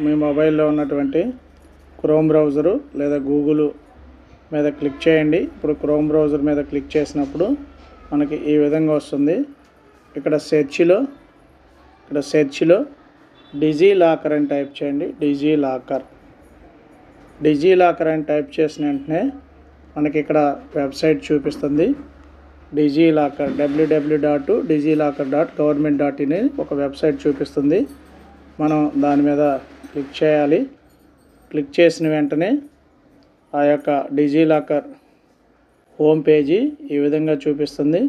మీ మొబైల్లో ఉన్నటువంటి chrome browser లేదా గూగుల్ మీద క్లిక్ చేయండి. ఇప్పుడు క్రోమ్ బ్రౌజర్ మీద క్లిక్ చేసినప్పుడు మనకి ఈ విధంగా వస్తుంది. ఇక్కడ సెర్చ్లో డిజిలాకర్ అని టైప్ చేయండి. డిజిలాకర్ అని టైప్ చేసిన వెంటనే మనకి ఇక్కడ వెబ్సైట్ చూపిస్తుంది. డిజిలాకర్ www.digilocker.government.in ఒక వెబ్సైట్ చూపిస్తుంది. మనం దాని మీద క్లిక్ చేయాలి. క్లిక్ చేసిన వెంటనే ఆ యొక్క డిజిలాకర్ హోమ్ పేజీ ఈ విధంగా చూపిస్తుంది.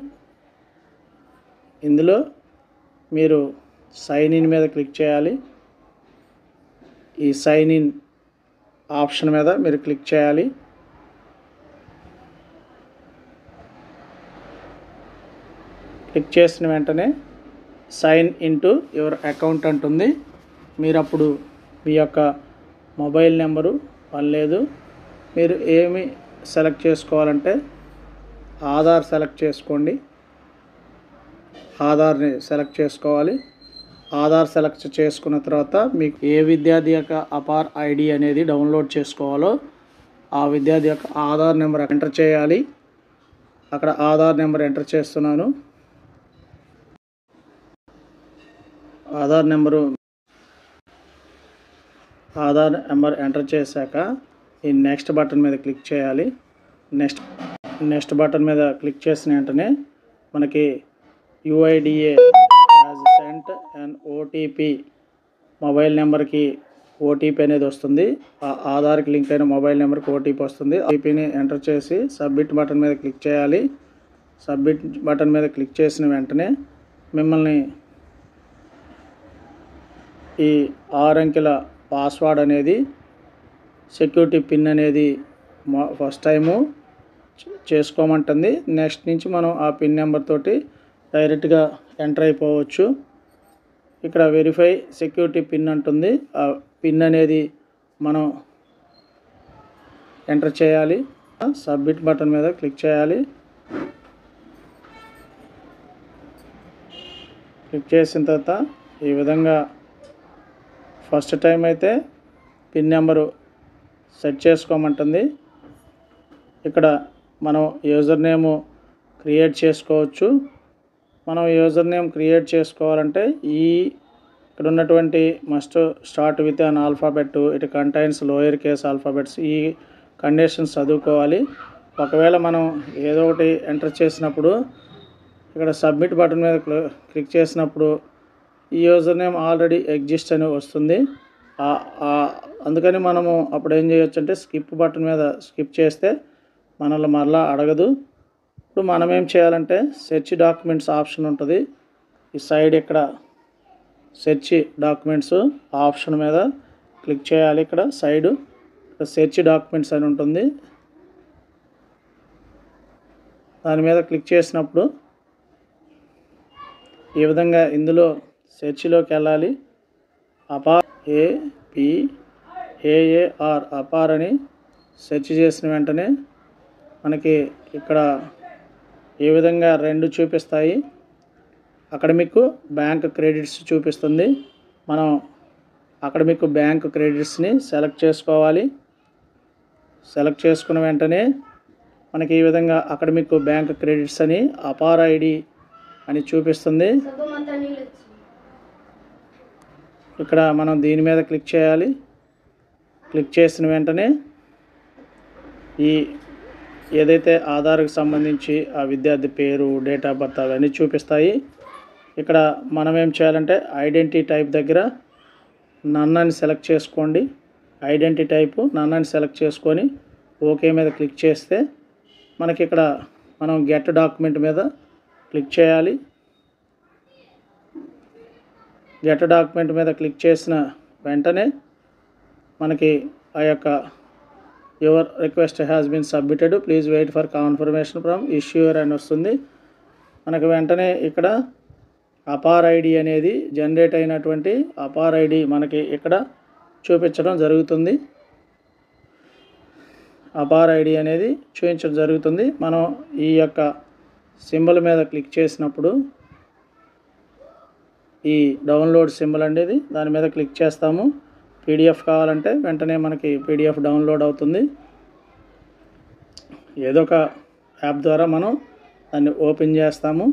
ఇందులో మీరు సైన్ ఇన్ మీద క్లిక్ చేయాలి. ఈ సైన్ ఇన్ ఆప్షన్ మీద మీరు క్లిక్ చేయాలి. క్లిక్ చేసిన వెంటనే సైన్ ఇంటూ యువర్ అకౌంట్ అంటుంది. మీరు అప్పుడు మీ యొక్క మొబైల్ నెంబరు లేదు, మీరు ఏమి సెలెక్ట్ చేసుకోవాలంటే ఆధార్ సెలెక్ట్ చేసుకోండి. ఆధార్ని సెలెక్ట్ చేసుకోవాలి. ఆధార్ సెలెక్ట్ చేసుకున్న తర్వాత మీకు ఏ విద్యార్థి యొక్క అపార్ ఐడి అనేది డౌన్లోడ్ చేసుకోవాలో ఆ విద్యార్థి యొక్క ఆధార్ నెంబర్ ఎంటర్ చేయాలి. అక్కడ ఆధార్ నెంబర్ ఎంటర్ చేస్తున్నాను. ఆధార్ నెంబర్ ఎంటర్ చేశాక ఈ నెక్స్ట్ బటన్ మీద క్లిక్ చేయాలి. నెక్స్ట్ బటన్ మీద క్లిక్ చేసిన వెంటనే మనకి UIDA has sent and OTP mobile నెంబర్కి OTP అనేది వస్తుంది. ఆ ఆధార్కి లింక్ అయిన మొబైల్ నెంబర్కి OTP వస్తుంది. OTPని ఎంటర్ చేసి సబ్మిట్ బటన్ మీద క్లిక్ చేయాలి. సబ్మిట్ బటన్ మీద క్లిక్ చేసిన వెంటనే మిమ్మల్ని ఈ 6 అంకెల పాస్వర్డ్ అనేది సెక్యూరిటీ పిన్ అనేది ఫస్ట్ టైము చేసుకోమంటుంది. నెక్స్ట్ నుంచి మనం ఆ పిన్ నెంబర్ తోటి డైరెక్ట్గా ఎంటర్ అయిపోవచ్చు. ఇక్కడ వెరిఫై సెక్యూరిటీ పిన్ అంటుంది. ఆ పిన్ అనేది మనం ఎంటర్ చేయాలి. సబ్మిట్ బటన్ మీద క్లిక్ చేయాలి. క్లిక్ చేసిన తర్వాత ఈ విధంగా ఫస్ట్ టైం అయితే పిన్ నెంబరు సెట్ చేసుకోమంటుంది. ఇక్కడ మనం యూజర్ నేము క్రియేట్ చేసుకోవచ్చు. మనం యూజర్ నేమ్ క్రియేట్ చేసుకోవాలంటే ఇక్కడ ఉన్నటువంటి must start with an alphabet, it contains lower case alphabets, ఈ కండిషన్స్ చదువుకోవాలి. ఒకవేళ మనం ఏదో ఒకటి ఎంటర్ చేసినప్పుడు ఇక్కడ సబ్మిట్ బటన్ మీద క్లిక్ చేసినప్పుడు ఈ యూజర్ నేమ్ ఆల్రెడీ ఎగ్జిస్ట్ అని వస్తుంది. అందుకని మనము అప్పుడు ఏం చేయొచ్చు అంటే స్కిప్ బటన్ మీద స్కిప్ చేస్తే మనల్ని మరలా అడగదు. ఇప్పుడు మనం ఏం చేయాలంటే సెర్చ్ డాక్యుమెంట్స్ ఆప్షన్ ఉంటుంది. ఈ సైడ్ ఇక్కడ సెర్చ్ డాక్యుమెంట్స్ ఆప్షన్ మీద క్లిక్ చేయాలి. ఇక్కడ సైడు సెర్చ్ డాక్యుమెంట్స్ అని ఉంటుంది. దాని మీద క్లిక్ చేసినప్పుడు ఈ విధంగా ఇందులో సెర్చ్లోకి వెళ్ళాలి. అపార్ APAAR అపార్ అని సెర్చ్ చేసిన వెంటనే మనకి ఇక్కడ ఈ విధంగా 2 చూపిస్తాయి. అక్కడ మీకు బ్యాంక్ క్రెడిట్స్ చూపిస్తుంది. మనం అక్కడ మీకు బ్యాంక్ క్రెడిట్స్ని సెలెక్ట్ చేసుకోవాలి. సెలెక్ట్ చేసుకున్న వెంటనే మనకి ఈ విధంగా అక్కడ మీకు బ్యాంక్ క్రెడిట్స్ అని అపార్ ఐడి అని చూపిస్తుంది. ఇక్కడ మనం దీని మీద క్లిక్ చేయాలి. క్లిక్ చేసిన వెంటనే ఏదైతే ఆధార్కి సంబంధించి ఆ విద్యార్థి పేరు, డేట్ ఆఫ్ బర్త్ అవన్నీ చూపిస్తాయి. ఇక్కడ మనం ఏం చేయాలంటే ఐడెంటిటీ టైప్ దగ్గర నన్ అని సెలెక్ట్ చేసుకోండి. ఐడెంటిటీ టైపు నన్ అని సెలెక్ట్ చేసుకొని ఓకే మీద క్లిక్ చేస్తే మనకి ఇక్కడ మనం గెట్ డాక్యుమెంట్ మీద క్లిక్ చేయాలి. గెట్ డాక్యుమెంట్ మీద క్లిక్ చేసిన వెంటనే మనకి ఆ యొక్క your request has been submitted, please wait for confirmation from issuer అని వస్తుంది. మనకి వెంటనే ఇక్కడ అపార్ ఐడి అనేది జనరేట్ అయినటువంటి అపార్ ఐడి మనకి ఇక్కడ చూపించడం జరుగుతుంది. అపార్ ఐడి అనేది చూపించడం జరుగుతుంది. మనం ఈ యొక్క సింబల్ మీద క్లిక్ చేసినప్పుడు ఈ డౌన్లోడ్ సింబల్ అనేది దాని మీద క్లిక్ చేస్తాము. పీడిఎఫ్ కావాలంటే వెంటనే మనకి పీడిఎఫ్ డౌన్లోడ్ అవుతుంది. ఏదో ఒక యాప్ ద్వారా మనం దాన్ని ఓపెన్ చేస్తాము.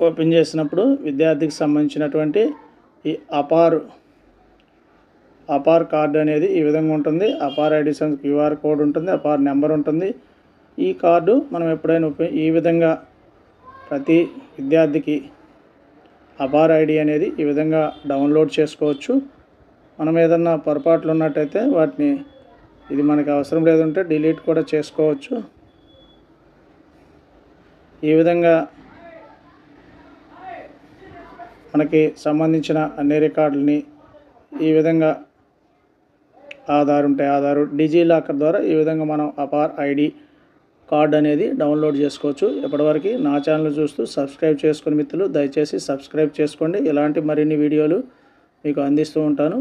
ఓపెన్ చేసినప్పుడు విద్యార్థికి సంబంధించినటువంటి ఈ అపార్ కార్డు అనేది ఈ విధంగా ఉంటుంది. అపార్ ఐడి క్యూఆర్ కోడ్ ఉంటుంది, అపార్ నెంబర్ ఉంటుంది. ఈ కార్డు మనం ఎప్పుడైనా ఈ విధంగా ప్రతి విద్యార్థికి అపార్ ఐడి అనేది ఈ విధంగా డౌన్లోడ్ చేసుకోవచ్చు. మనం ఏదన్నా పొరపాట్లు ఉన్నట్టయితే వాటిని ఇది మనకు అవసరం లేదంటే డిలీట్ కూడా చేసుకోవచ్చు. ఈ విధంగా మనకి సంబంధించిన అన్ని రికార్డులని ఈ విధంగా ఆధార్ ఉంటే ఆధారు, డిజిలాకర్ ద్వారా ఈ విధంగా మనం అపార్ ఐడి కార్డ్ అనేది డౌన్లోడ్ చేసుకోవచ్చు. ఇప్పటివరకు నా ఛానల్ చూస్తూ సబ్స్క్రైబ్ చేసుకుని మిత్రులు దయచేసి సబ్స్క్రైబ్ చేసుకోండి. ఇలాంటి మరిన్ని వీడియోలు మీకు అందిస్తూ ఉంటాను.